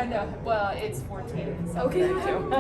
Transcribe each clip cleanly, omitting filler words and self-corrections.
No, well, it's 14. Okay. Too.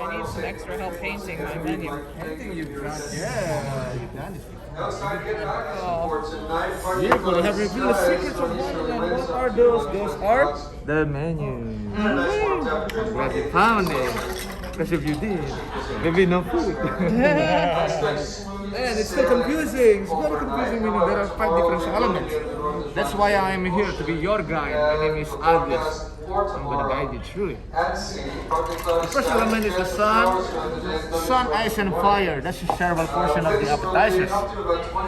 I need some extra help painting my menu. Anything you've done, yeah, you've done it. Oh. Beautiful. They have revealed the secrets of Wonderland. What are those? Those are the menu. I'm glad you found it. Because if you did, maybe no food. And it's still confusing. It's very confusing meaning there are 5 different elements. That's why I'm here to be your guide. My name is Agus. I'm gonna guide you through it. The first element is the sun. Sun, ice, and fire. That's the shareable portion of the appetizers.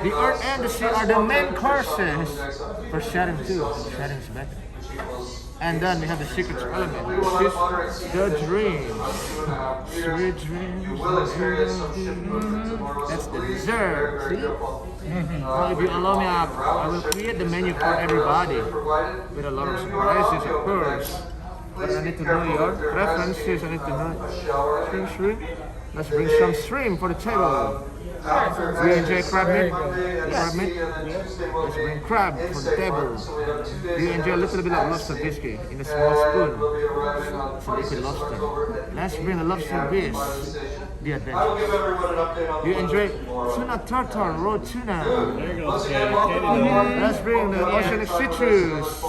The earth and the sea are the main courses. For sharing too. Sharing is better. And then we have the secret element, which is the dreams. Sweet dreams. That's the dessert. See? Now, if you allow me, I will create the menu for everybody with a lot of surprises, of course. But I need to know your preferences. I need to know shrimp. Let's bring some shrimp for the table. Do you enjoy crab meat? Crab meat? Let's bring crab for the table. Do you enjoy a little bit of lobster biscuit in a small spoon? It's a liquid lobster. Let's bring the lobster bisque. The adventure. Do you enjoy tuna tartar, raw tuna? Let's bring the oceanic citrus.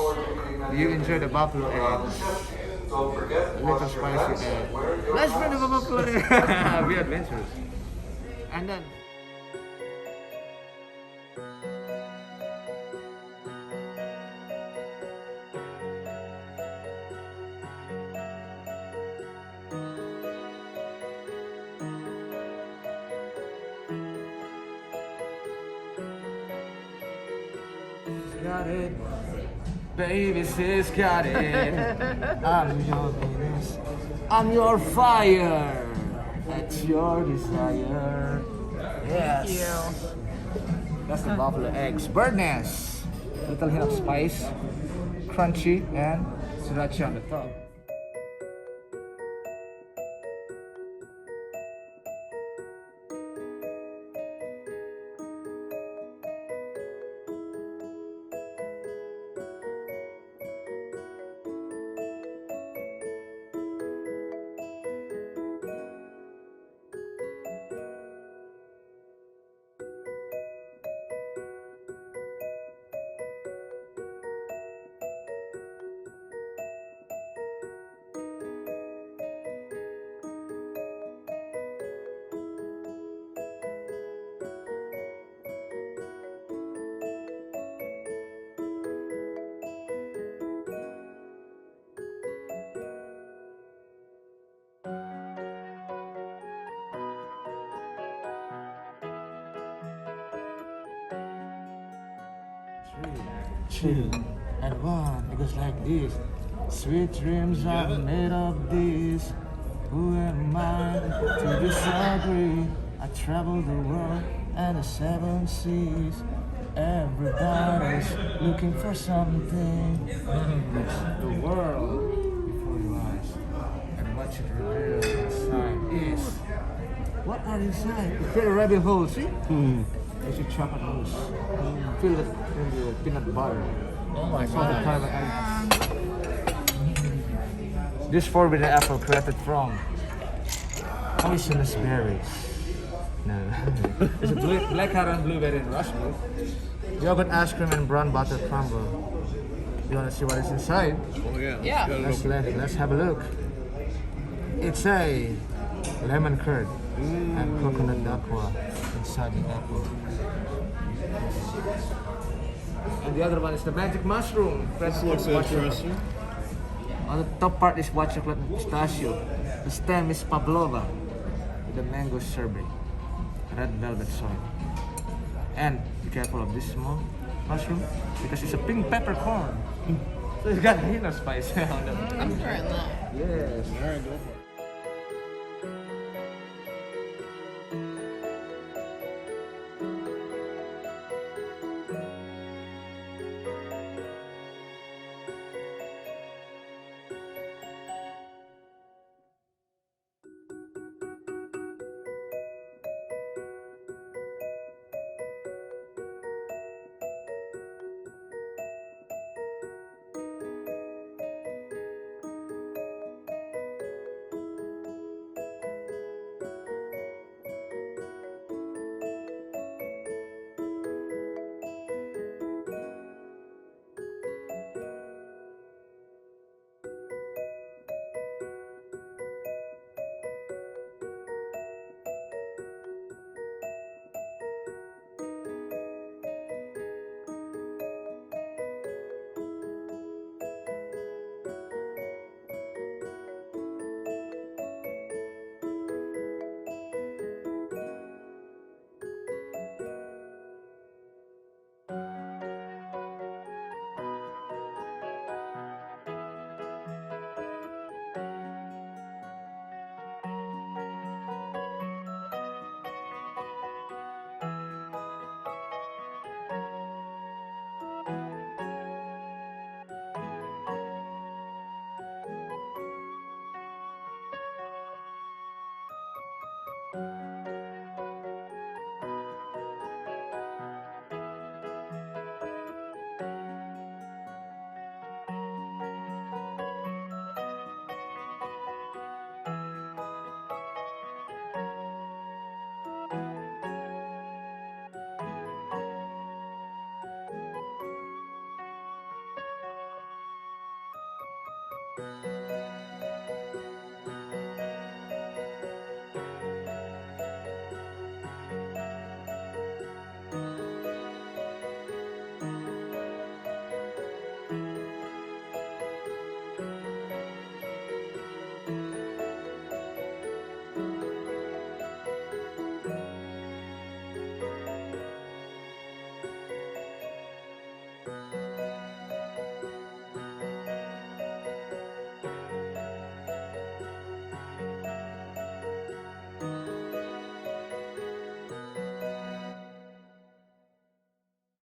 Do you enjoy the buffalo eggs? A little spicy egg. Let's bring the buffalo egg. Be adventurous. And then got it. Baby says got it. I'm your Venus. I'm your fire. At your desire. Yes. Thank you. That's the buffalo eggs. Bird nest. Little hint of spice. Crunchy and sriracha on the top. Two, and one. It goes like this. Sweet dreams are made of this. Who am I to disagree? I travel the world and the 7 seas. Everybody's looking for something. It's the world before your eyes. And what should reveal inside is. What are inside? You create a rabbit hole, see? It's a chocolate mousse. Fill it with peanut butter. Oh my God. god. This forbidden apple created from poisonous berries. No. It's a blackcurrant, blueberry, and raspberry. Yogurt ice cream and brown butter crumble. You wanna see what is inside? Oh yeah. Yeah. Let's have a look. It's a lemon curd and coconut aqua inside the apple. And the other one is the magic mushroom. This looks interesting. On the top part is white chocolate pistachio. The stem is pavlova with the mango sherbet, red velvet soil. And be careful of this small mushroom because it's a pink peppercorn. So it's got a hint of spice on them. I'm trying that. Yes. Alright, go for it.